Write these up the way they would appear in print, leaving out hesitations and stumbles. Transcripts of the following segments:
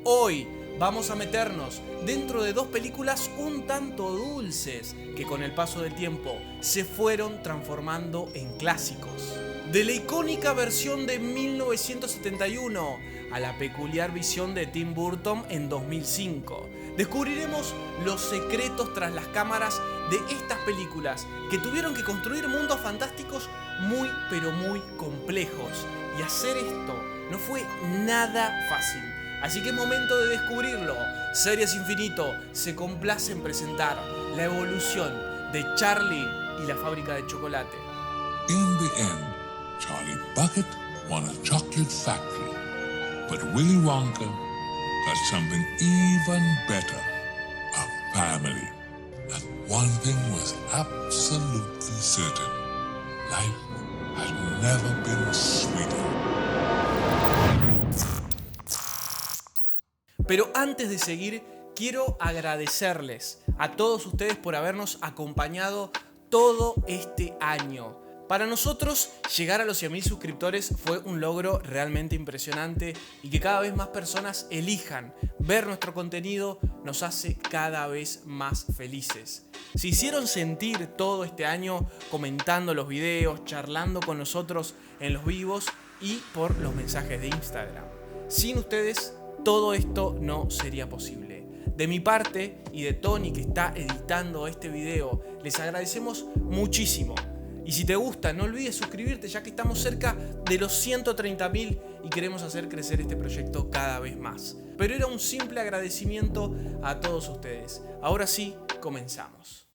Hoy vamos a meternos dentro de dos películas un tanto dulces que con el paso del tiempo se fueron transformando en clásicos. De la icónica versión de 1971 a la peculiar visión de Tim Burton en 2005, descubriremos los secretos tras las cámaras de estas películas que tuvieron que construir mundos fantásticos muy pero muy complejos, y hacer esto no fue nada fácil. Así que es momento de descubrirlo. Series Infinito se complace en presentar la evolución de Charlie y la fábrica de chocolate. In the end, Charlie Bucket won a chocolate factory, but Willy Wonka got something even better, a family. And one thing was absolutely certain: life had never been sweeter. Pero antes de seguir, quiero agradecerles a todos ustedes por habernos acompañado todo este año. Para nosotros, llegar a los 100.000 suscriptores fue un logro realmente impresionante, y que cada vez más personas elijan ver nuestro contenido nos hace cada vez más felices. Se hicieron sentir todo este año comentando los videos, charlando con nosotros en los vivos y por los mensajes de Instagram. Sin ustedes, todo esto no sería posible. De mi parte y de Tony, que está editando este video, les agradecemos muchísimo. Y si te gusta, no olvides suscribirte, ya que estamos cerca de los 130.000 y queremos hacer crecer este proyecto cada vez más. Pero era un simple agradecimiento a todos ustedes. Ahora sí, comenzamos.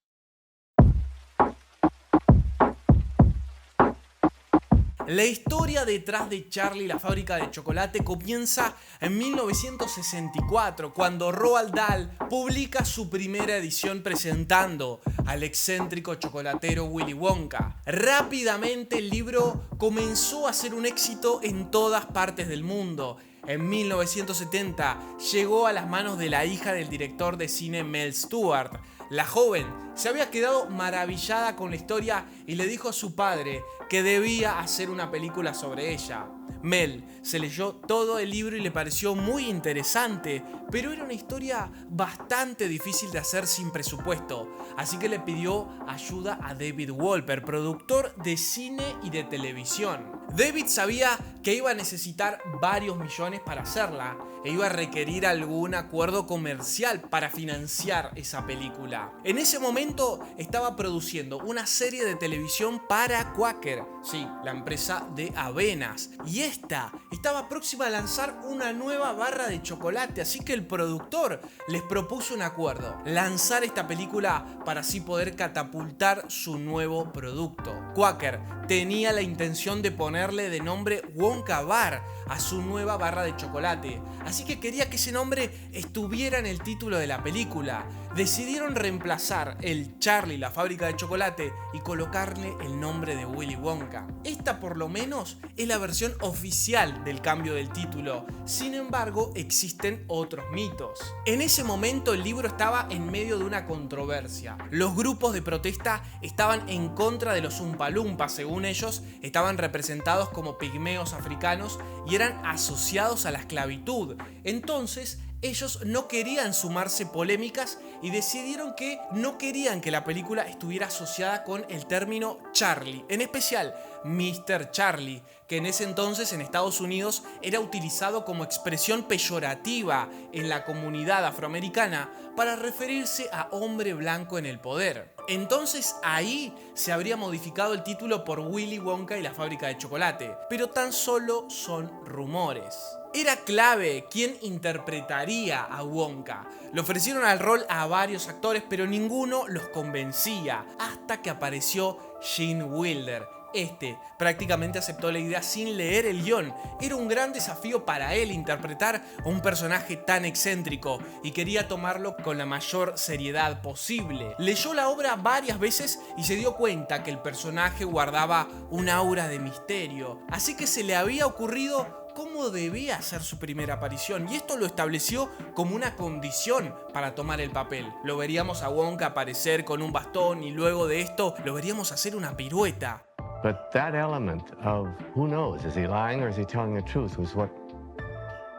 La historia detrás de Charlie y la fábrica de chocolate comienza en 1964, cuando Roald Dahl publica su primera edición presentando al excéntrico chocolatero Willy Wonka. Rápidamente el libro comenzó a ser un éxito en todas partes del mundo. En 1970 llegó a las manos de la hija del director de cine Mel Stuart. La joven se había quedado maravillada con la historia y le dijo a su padre que debía hacer una película sobre ella. Mel se leyó todo el libro y le pareció muy interesante, pero era una historia bastante difícil de hacer sin presupuesto, así que le pidió ayuda a David Wolper, productor de cine y de televisión. David sabía que iba a necesitar varios millones para hacerla e iba a requerir algún acuerdo comercial para financiar esa película. En ese momento estaba produciendo una serie de televisión para Quaker, sí, la empresa de avenas, y esta estaba próxima a lanzar una nueva barra de chocolate, así que el productor les propuso un acuerdo: lanzar esta película para así poder catapultar su nuevo producto. Quaker tenía la intención de ponerle de nombre Wonka Bar a su nueva barra de chocolate, así que quería que ese nombre estuviera en el título de la película. Decidieron reemplazar el Charlie, la fábrica de chocolate, y colocarle el nombre de Willy Wonka. Esta, por lo menos, es la versión oficial del cambio del título. Sin embargo, existen otros mitos. En ese momento el libro estaba en medio de una controversia. Los grupos de protesta estaban en contra de los Oompa Loompa. Según ellos, estaban representados como pigmeos africanos y eran asociados a la esclavitud. Entonces, ellos no querían sumarse polémicas y decidieron que no querían que la película estuviera asociada con el término Charlie, en especial Mr. Charlie, que en ese entonces en Estados Unidos era utilizado como expresión peyorativa en la comunidad afroamericana para referirse a hombre blanco en el poder. Entonces ahí se habría modificado el título por Willy Wonka y la fábrica de chocolate, pero tan solo son rumores. Era clave quién interpretaría a Wonka. Le ofrecieron al rol a varios actores, pero ninguno los convencía, hasta que apareció Gene Wilder. Este prácticamente aceptó la idea sin leer el guión. Era un gran desafío para él interpretar a un personaje tan excéntrico y quería tomarlo con la mayor seriedad posible. Leyó la obra varias veces y se dio cuenta que el personaje guardaba un aura de misterio, así que se le había ocurrido cómo debía ser su primera aparición, y esto lo estableció como una condición para tomar el papel. Lo veríamos a Wonka aparecer con un bastón y luego de esto lo veríamos hacer una pirueta. But that element of who knows, is he lying or is he telling the truth, was what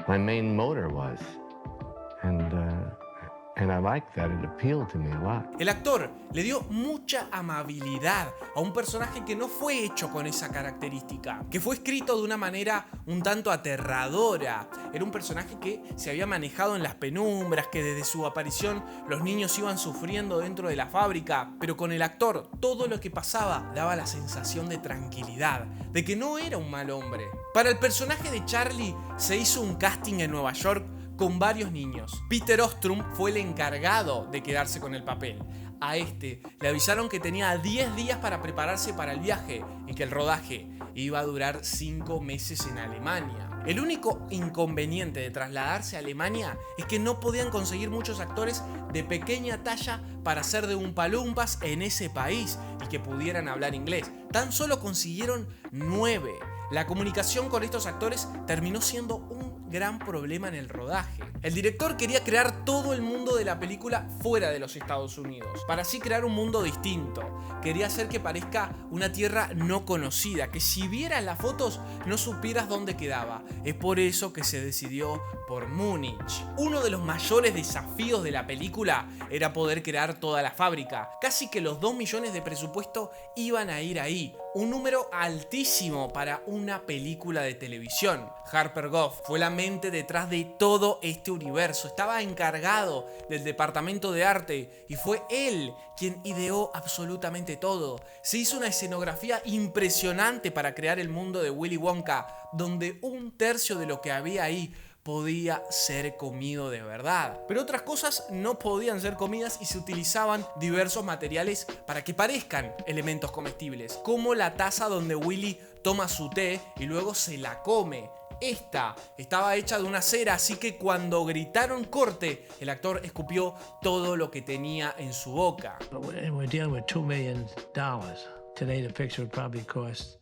my main motor was. And I liked that. It appealed to me a lot. El actor le dio mucha amabilidad a un personaje que no fue hecho con esa característica, que fue escrito de una manera un tanto aterradora. Era un personaje que se había manejado en las penumbras, que desde su aparición los niños iban sufriendo dentro de la fábrica, pero con el actor todo lo que pasaba daba la sensación de tranquilidad, de que no era un mal hombre. Para el personaje de Charlie se hizo un casting en Nueva York con varios niños. Peter Ostrum fue el encargado de quedarse con el papel. A este le avisaron que tenía 10 días para prepararse para el viaje y que el rodaje iba a durar 5 meses en Alemania. El único inconveniente de trasladarse a Alemania es que no podían conseguir muchos actores de pequeña talla para hacer de Oompa Loompas en ese país y que pudieran hablar inglés. Tan solo consiguieron 9. La comunicación con estos actores terminó siendo un gran problema en el rodaje. El director quería crear todo el mundo de la película fuera de los Estados Unidos, para así crear un mundo distinto. Quería hacer que parezca una tierra no conocida, que si vieras las fotos no supieras dónde quedaba. Es por eso que se decidió por Múnich. Uno de los mayores desafíos de la película era poder crear toda la fábrica. Casi que los 2 millones de presupuesto iban a ir ahí. Un número altísimo para una película de televisión. Harper Goff fue la mente detrás de todo este universo. Estaba encargado del departamento de arte y fue él quien ideó absolutamente todo. Se hizo una escenografía impresionante para crear el mundo de Willy Wonka, donde 1/3 de lo que había ahí podía ser comido de verdad. Pero otras cosas no podían ser comidas y se utilizaban diversos materiales para que parezcan elementos comestibles, como la taza donde Willy toma su té y luego se la come. Esta estaba hecha de una cera, así que cuando gritaron corte, el actor escupió todo lo que tenía en su boca. We're dealing with $2 million. Today the picture would probably cost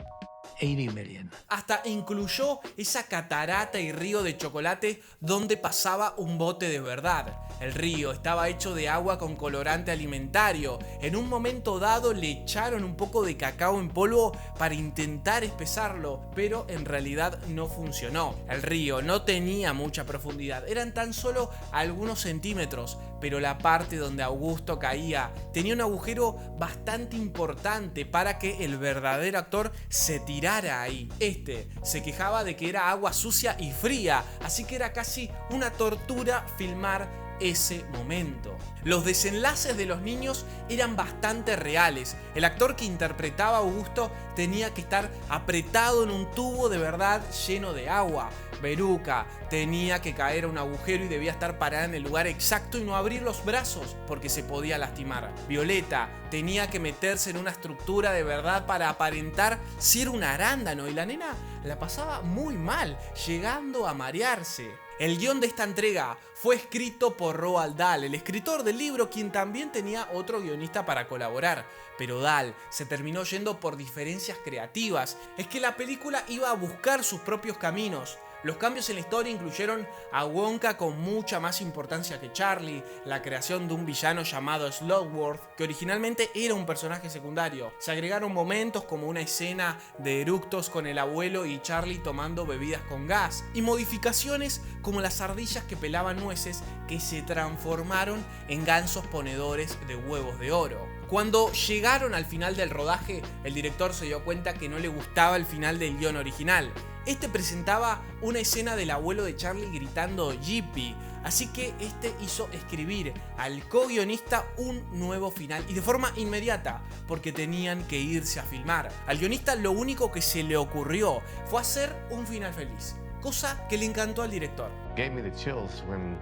80 million. Hasta incluyó esa catarata y río de chocolate donde pasaba un bote de verdad. El río estaba hecho de agua con colorante alimentario. En un momento dado le echaron un poco de cacao en polvo para intentar espesarlo, pero en realidad no funcionó. El río no tenía mucha profundidad, eran tan solo algunos centímetros, pero la parte donde Augusto caía tenía un agujero bastante importante para que el verdadero actor se tirara ahí. Este se quejaba de que era agua sucia y fría, así que era casi una tortura filmar ese momento. Los desenlaces de los niños eran bastante reales. El actor que interpretaba a Augusto tenía que estar apretado en un tubo de verdad lleno de agua. Veruca tenía que caer a un agujero y debía estar parada en el lugar exacto y no abrir los brazos porque se podía lastimar. Violeta tenía que meterse en una estructura de verdad para aparentar ser un arándano y la nena la pasaba muy mal, llegando a marearse. El guión de esta entrega fue escrito por Roald Dahl, el escritor del libro, quien también tenía otro guionista para colaborar. Pero Dahl se terminó yendo por diferencias creativas. Es que la película iba a buscar sus propios caminos. Los cambios en la historia incluyeron a Wonka con mucha más importancia que Charlie, la creación de un villano llamado Slugworth, que originalmente era un personaje secundario. Se agregaron momentos como una escena de eructos con el abuelo y Charlie tomando bebidas con gas, y modificaciones como las ardillas que pelaban nueces que se transformaron en gansos ponedores de huevos de oro. Cuando llegaron al final del rodaje, el director se dio cuenta que no le gustaba el final del guión original. Este presentaba una escena del abuelo de Charlie gritando "Yippee", así que este hizo escribir al co-guionista un nuevo final y de forma inmediata, porque tenían que irse a filmar. Al guionista lo único que se le ocurrió fue hacer un final feliz, cosa que le encantó al director. Gave me the chills when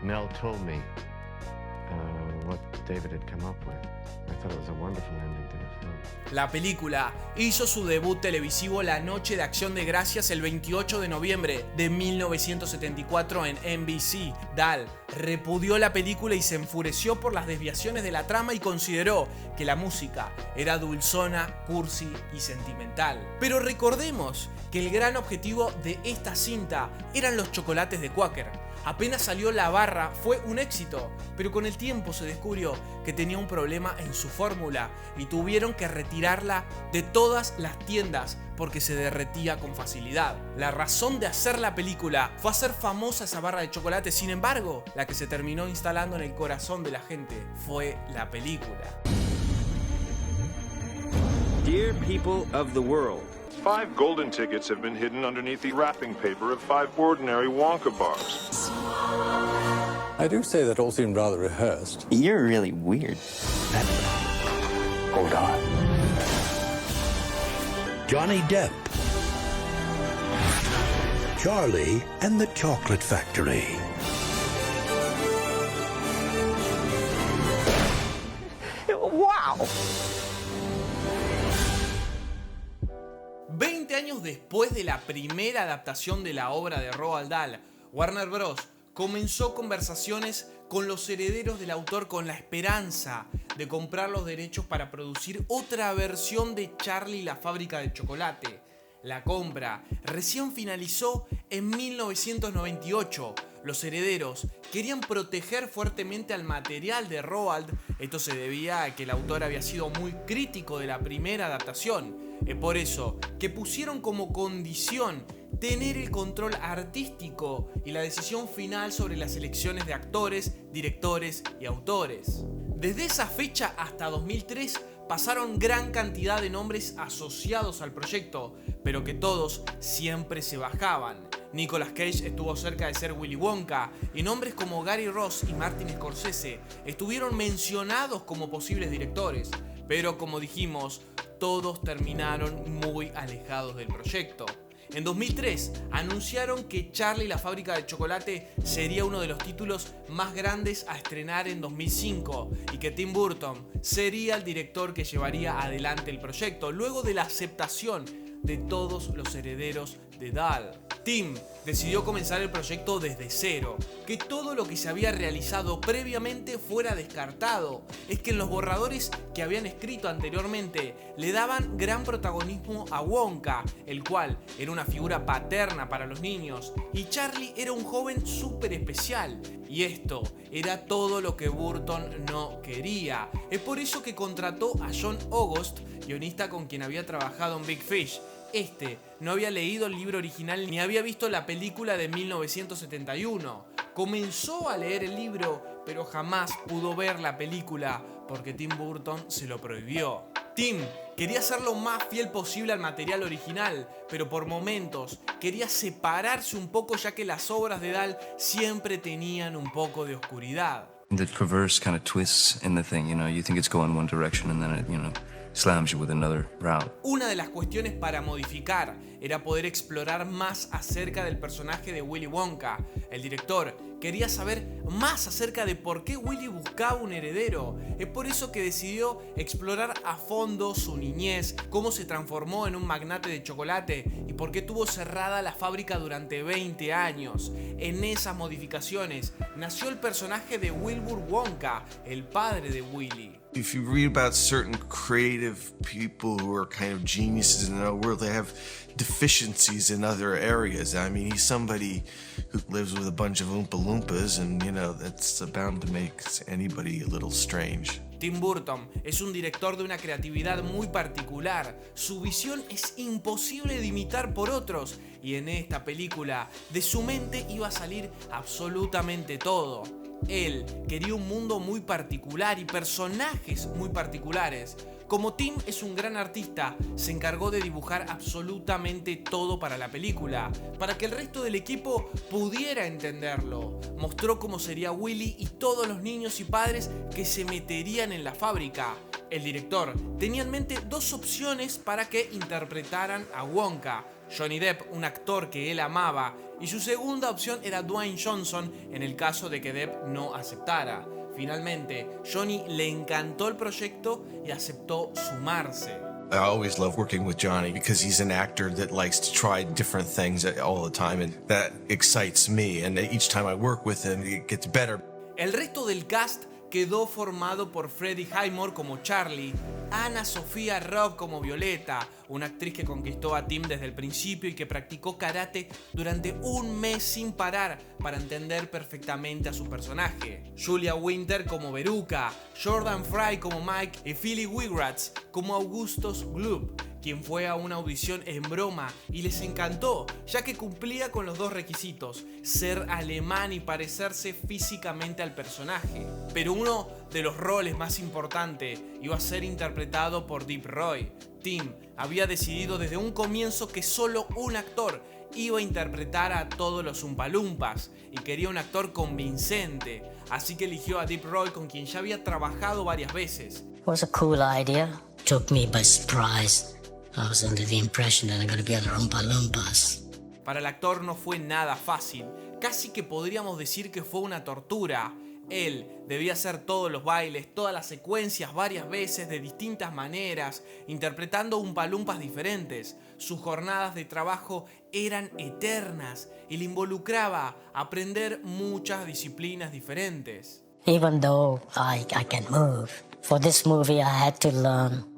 Mel told me what David had come up with. I thought it was a wonderful ending to the film. La película hizo su debut televisivo la noche de Acción de Gracias el 28 de noviembre de 1974 en NBC. Dahl repudió la película y se enfureció por las desviaciones de la trama y consideró que la música era dulzona, cursi y sentimental. Pero recordemos que el gran objetivo de esta cinta eran los chocolates de Quaker. Apenas salió la barra fue un éxito, pero con el tiempo se descubrió que tenía un problema en su fórmula y tuvieron que retirarla de todas las tiendas porque se derretía con facilidad. La razón de hacer la película fue hacer famosa esa barra de chocolate, sin embargo, la que se terminó instalando en el corazón de la gente fue la película. Dear people of the world, 5 golden tickets have been hidden underneath the wrapping paper of 5 ordinary Wonka bars. I do say that all seemed rather rehearsed. you're really weird. Hold on. Johnny Depp, Charlie and the Chocolate Factory. Wow! 20 años después de la primera adaptación de la obra de Roald Dahl, Warner Bros. Comenzó conversaciones con los herederos del autor con la esperanza de comprar los derechos para producir otra versión de Charlie y la fábrica de chocolate. La compra recién finalizó en 1998. Los herederos querían proteger fuertemente al material de Roald. Esto se debía a que el autor había sido muy crítico de la primera adaptación. Es por eso que pusieron como condición tener el control artístico y la decisión final sobre las elecciones de actores, directores y autores. Desde esa fecha hasta 2003 pasaron gran cantidad de nombres asociados al proyecto, pero que todos siempre se bajaban. Nicolas Cage estuvo cerca de ser Willy Wonka y nombres como Gary Ross y Martin Scorsese estuvieron mencionados como posibles directores, pero como dijimos, todos terminaron muy alejados del proyecto. En 2003 anunciaron que Charlie y la fábrica de chocolate sería uno de los títulos más grandes a estrenar en 2005 y que Tim Burton sería el director que llevaría adelante el proyecto luego de la aceptación de todos los herederos de Dahl. Tim decidió comenzar el proyecto desde cero, que todo lo que se había realizado previamente fuera descartado. Es que en los borradores que habían escrito anteriormente le daban gran protagonismo a Wonka, el cual era una figura paterna para los niños, y Charlie era un joven súper especial. Y esto era todo lo que Burton no quería. Es por eso que contrató a John August, guionista con quien había trabajado en Big Fish. Este no había leído el libro original ni había visto la película de 1971. Comenzó a leer el libro, pero jamás pudo ver la película porque Tim Burton se lo prohibió. Tim quería ser lo más fiel posible al material original, pero por momentos quería separarse un poco ya que las obras de Dahl siempre tenían un poco de oscuridad. The perverse kind of twists in the thing, you think it's going one direction and then it, slams you with another route. Una de las cuestiones para modificar era poder explorar más acerca del personaje de Willy Wonka. El director quería saber más acerca de por qué Willy buscaba un heredero. Es por eso que decidió explorar a fondo su niñez, cómo se transformó en un magnate de chocolate y por qué tuvo cerrada la fábrica durante 20 años. En esas modificaciones nació el personaje de Wilbur Wonka, el padre de Willy. If you read about certain creative people who are kind of geniuses in the world, they have deficiencies in other areas. I mean, he's somebody who lives with a bunch of Oompa Loompas, and, that's bound to make anybody a little strange. Tim Burton es un director de una creatividad muy particular. Su visión es imposible de imitar por otros y en esta película de su mente iba a salir absolutamente todo. Él quería un mundo muy particular y personajes muy particulares. Como Tim es un gran artista, se encargó de dibujar absolutamente todo para la película, para que el resto del equipo pudiera entenderlo. Mostró cómo sería Willy y todos los niños y padres que se meterían en la fábrica. El director tenía en mente dos opciones para que interpretaran a Wonka: Johnny Depp, un actor que él amaba, y su segunda opción era Dwayne Johnson en el caso de que Depp no aceptara. Finalmente, Johnny le encantó el proyecto y aceptó sumarse. I always love working with Johnny because he's an actor that likes to try different things all the time, and that excites me, and each time I work with him, it gets better. El resto del cast quedó formado por Freddie Highmore como Charlie, Anna Sophia Robb como Violeta, una actriz que conquistó a Tim desde el principio y que practicó karate durante un mes sin parar para entender perfectamente a su personaje, Julia Winter como Veruca, Jordan Fry como Mike y Philly Wigratz como Augustus Gloop, quien fue a una audición en broma y les encantó, ya que cumplía con los dos requisitos, ser alemán y parecerse físicamente al personaje. Pero uno de los roles más importantes iba a ser interpretado por Deep Roy. Tim había decidido desde un comienzo que solo un actor iba a interpretar a todos los Oompa Loompas y quería un actor convincente, así que eligió a Deep Roy, con quien ya había trabajado varias veces. It was a cool idea. Took me by surprise. I was under the impression that I'm gonna be other Oompa Loompas. Para el actor no fue nada fácil, casi que podríamos decir que fue una tortura. Él debía hacer todos los bailes, todas las secuencias varias veces de distintas maneras, interpretando Oompa Loompas diferentes. Sus jornadas de trabajo eran eternas y le involucraba aprender muchas disciplinas diferentes. Even though I can move, for this movie I had to learn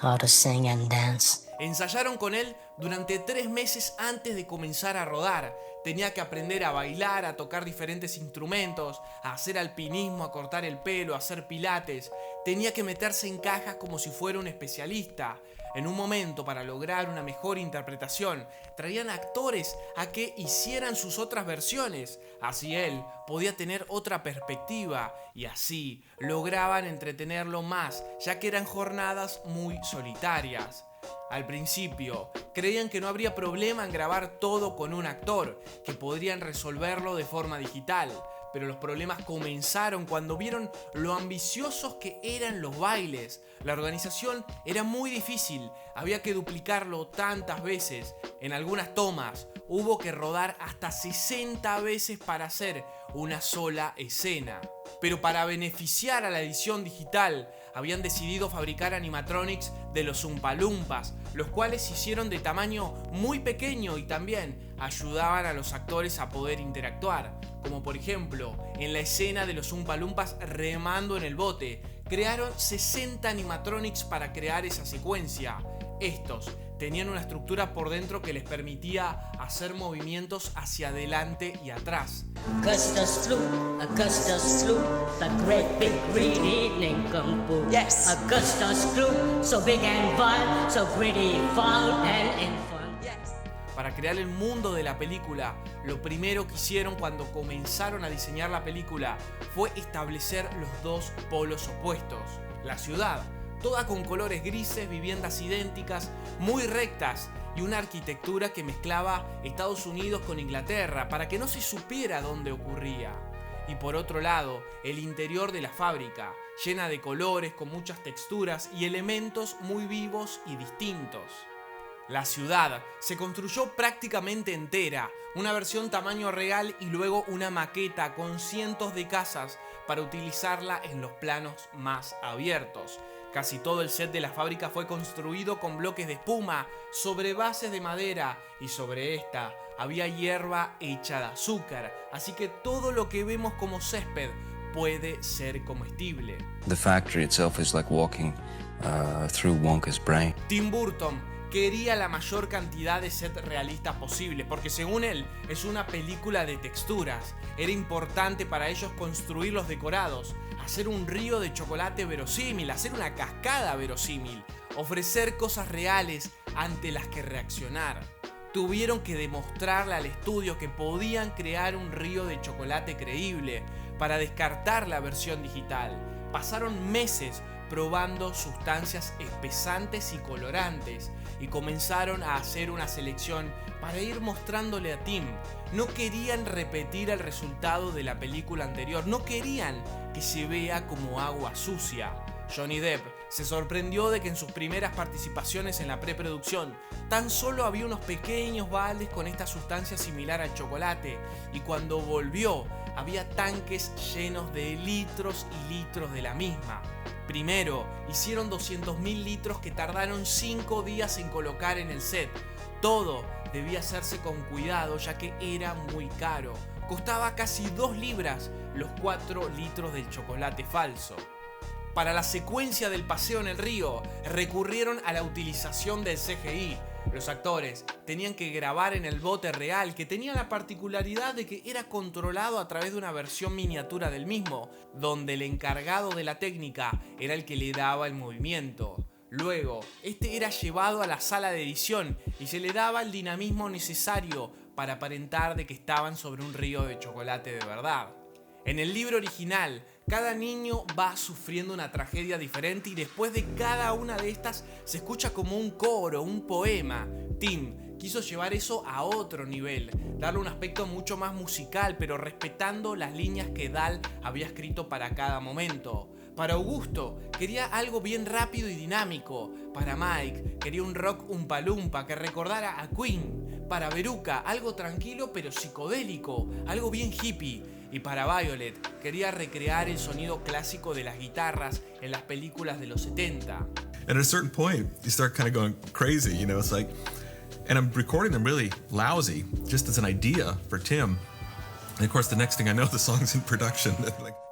how to sing and dance. Ensayaron con él durante 3 meses antes de comenzar a rodar. Tenía que aprender a bailar, a tocar diferentes instrumentos, a hacer alpinismo, a cortar el pelo, a hacer pilates. Tenía que meterse en cajas como si fuera un especialista. En un momento, para lograr una mejor interpretación, traían actores a que hicieran sus otras versiones. Así él podía tener otra perspectiva y así lograban entretenerlo más, ya que eran jornadas muy solitarias. Al principio, creían que no habría problema en grabar todo con un actor, que podrían resolverlo de forma digital. Pero los problemas comenzaron cuando vieron lo ambiciosos que eran los bailes. La organización era muy difícil, había que duplicarlo tantas veces. En algunas tomas hubo que rodar hasta 60 veces para hacer una sola escena. Pero para beneficiar a la edición digital, habían decidido fabricar animatronics de los Oompa Loompas, los cuales se hicieron de tamaño muy pequeño y también ayudaban a los actores a poder interactuar, como por ejemplo en la escena de los Oompa Loompas remando en el bote. Crearon 60 animatronics para crear esa secuencia. Estos tenían una estructura por dentro que les permitía hacer movimientos hacia adelante y atrás. Augustus Gloop, the great big green evening kung fu. Yes. Augustus Gloop, so big and wild, so gritty, foul and in fun. Yes. Para crear el mundo de la película, lo primero que hicieron cuando comenzaron a diseñar la película fue establecer los dos polos opuestos. La ciudad, toda con colores grises, viviendas idénticas, muy rectas y una arquitectura que mezclaba Estados Unidos con Inglaterra para que no se supiera dónde ocurría. Y por otro lado, el interior de la fábrica, llena de colores, con muchas texturas y elementos muy vivos y distintos. La ciudad se construyó prácticamente entera, una versión tamaño real y luego una maqueta con cientos de casas para utilizarla en los planos más abiertos. Casi todo el set de la fábrica fue construido con bloques de espuma sobre bases de madera y sobre esta había hierba hecha de azúcar, así que todo lo que vemos como césped puede ser comestible. The factory itself is like walking through Wonka's brain. Tim Burton quería la mayor cantidad de sets realistas posibles, porque según él es una película de texturas. Era importante para ellos construir los decorados, hacer un río de chocolate verosímil, hacer una cascada verosímil, ofrecer cosas reales ante las que reaccionar. Tuvieron que demostrarle al estudio que podían crear un río de chocolate creíble para descartar la versión digital. Pasaron meses probando sustancias espesantes y colorantes y comenzaron a hacer una selección para ir mostrándole a Tim. No querían repetir el resultado de la película anterior, no querían que se vea como agua sucia. Johnny Depp se sorprendió de que en sus primeras participaciones en la preproducción tan solo había unos pequeños baldes con esta sustancia similar al chocolate, y cuando volvió había tanques llenos de litros y litros de la misma. Primero hicieron 200.000 litros que tardaron 5 días en colocar en el set. Todo debía hacerse con cuidado ya que era muy caro. costaba casi 2 libras los 4 litros del chocolate falso. Para la secuencia del paseo en el río, recurrieron a la utilización del CGI. Los actores tenían que grabar en el bote real, que tenía la particularidad de que era controlado a través de una versión miniatura del mismo, donde el encargado de la técnica era el que le daba el movimiento. Luego, este era llevado a la sala de edición y se le daba el dinamismo necesario para aparentar de que estaban sobre un río de chocolate de verdad. En el libro original, cada niño va sufriendo una tragedia diferente y después de cada una de estas se escucha como un coro, un poema. Tim quiso llevar eso a otro nivel, darle un aspecto mucho más musical, pero respetando las líneas que Dahl había escrito para cada momento. Para Augusto quería algo bien rápido y dinámico. Para Mike quería un rock umpalumpa que recordara a Queen. Para Veruca algo tranquilo pero psicodélico, algo bien hippie. Y para Violet quería recrear el sonido clásico de las guitarras en las películas de los 70. And at a certain point, you start kind of going crazy, you know, it's like, and I'm recording them really lousy, just as an idea for Tim. And of course, the next thing I know, the song's in production.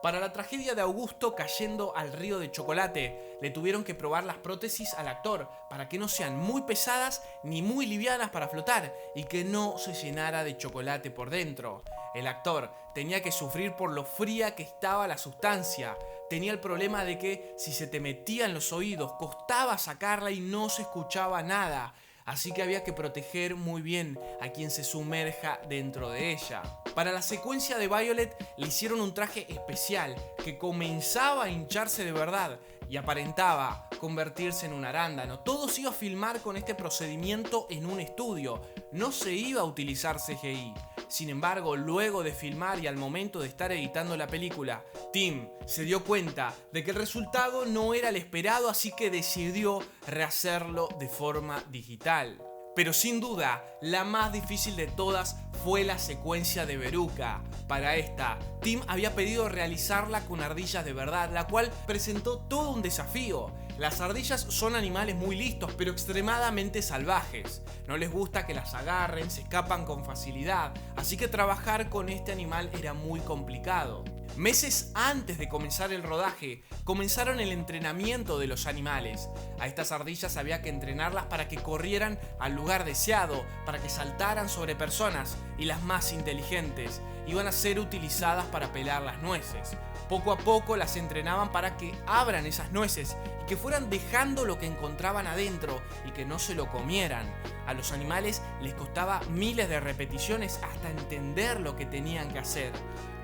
Para la tragedia de Augusto cayendo al río de chocolate, le tuvieron que probar las prótesis al actor para que no sean muy pesadas ni muy livianas para flotar y que no se llenara de chocolate por dentro. El actor tenía que sufrir por lo fría que estaba la sustancia. Tenía el problema de que si se te metía en los oídos costaba sacarla y no se escuchaba nada. Así que había que proteger muy bien a quien se sumerja dentro de ella. Para la secuencia de Violet le hicieron un traje especial que comenzaba a hincharse de verdad y aparentaba convertirse en un arándano. Todo se iba a filmar con este procedimiento en un estudio, no se iba a utilizar CGI. Sin embargo, luego de filmar y al momento de estar editando la película, Tim se dio cuenta de que el resultado no era el esperado, así que decidió rehacerlo de forma digital. Pero sin duda, la más difícil de todas fue la secuencia de Veruca. Para esta, Tim había pedido realizarla con ardillas de verdad, la cual presentó todo un desafío. Las ardillas son animales muy listos, pero extremadamente salvajes. No les gusta que las agarren, se escapan con facilidad, así que trabajar con este animal era muy complicado. Meses antes de comenzar el rodaje, comenzaron el entrenamiento de los animales. A estas ardillas había que entrenarlas para que corrieran al lugar deseado, para que saltaran sobre personas, y las más inteligentes iban a ser utilizadas para pelar las nueces. Poco a poco las entrenaban para que abran esas nueces y que fueran dejando lo que encontraban adentro y que no se lo comieran. A los animales les costaba miles de repeticiones hasta entender lo que tenían que hacer.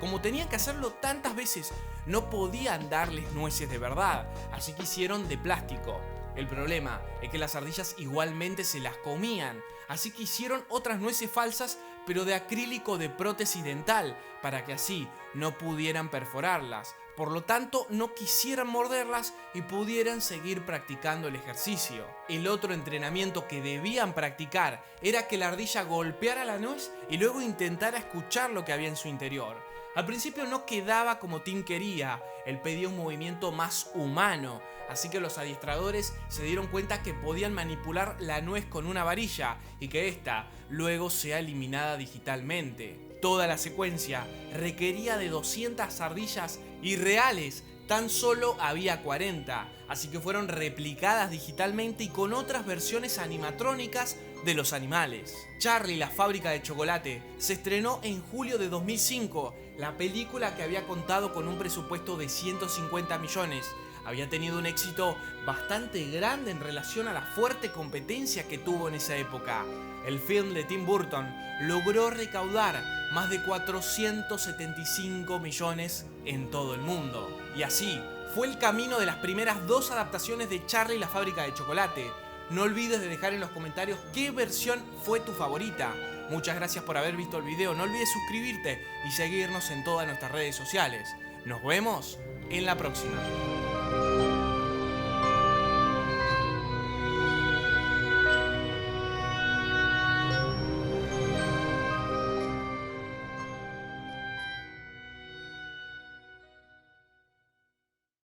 Como tenían que hacerlo tantas veces, no podían darles nueces de verdad, así que hicieron de plástico. El problema es que las ardillas igualmente se las comían, así que hicieron otras nueces falsas pero de acrílico de prótesis dental, para que así no pudieran perforarlas. Por lo tanto, no quisieran morderlas y pudieran seguir practicando el ejercicio. El otro entrenamiento que debían practicar era que la ardilla golpeara la nuez y luego intentara escuchar lo que había en su interior. Al principio no quedaba como Tim quería, él pedía un movimiento más humano, así que los adiestradores se dieron cuenta que podían manipular la nuez con una varilla y que ésta luego sea eliminada digitalmente. Toda la secuencia requería de 200 ardillas irreales, tan solo había 40, así que fueron replicadas digitalmente y con otras versiones animatrónicas de los animales. Charlie, la fábrica de chocolate, se estrenó en julio de 2005, la película que había contado con un presupuesto de 150 millones. Había tenido un éxito bastante grande en relación a la fuerte competencia que tuvo en esa época. El film de Tim Burton logró recaudar más de 475 millones en todo el mundo. Y así fue el camino de las primeras 2 adaptaciones de Charlie y la fábrica de chocolate. No olvides de dejar en los comentarios qué versión fue tu favorita. Muchas gracias por haber visto el video, no olvides suscribirte y seguirnos en todas nuestras redes sociales. Nos vemos en la próxima.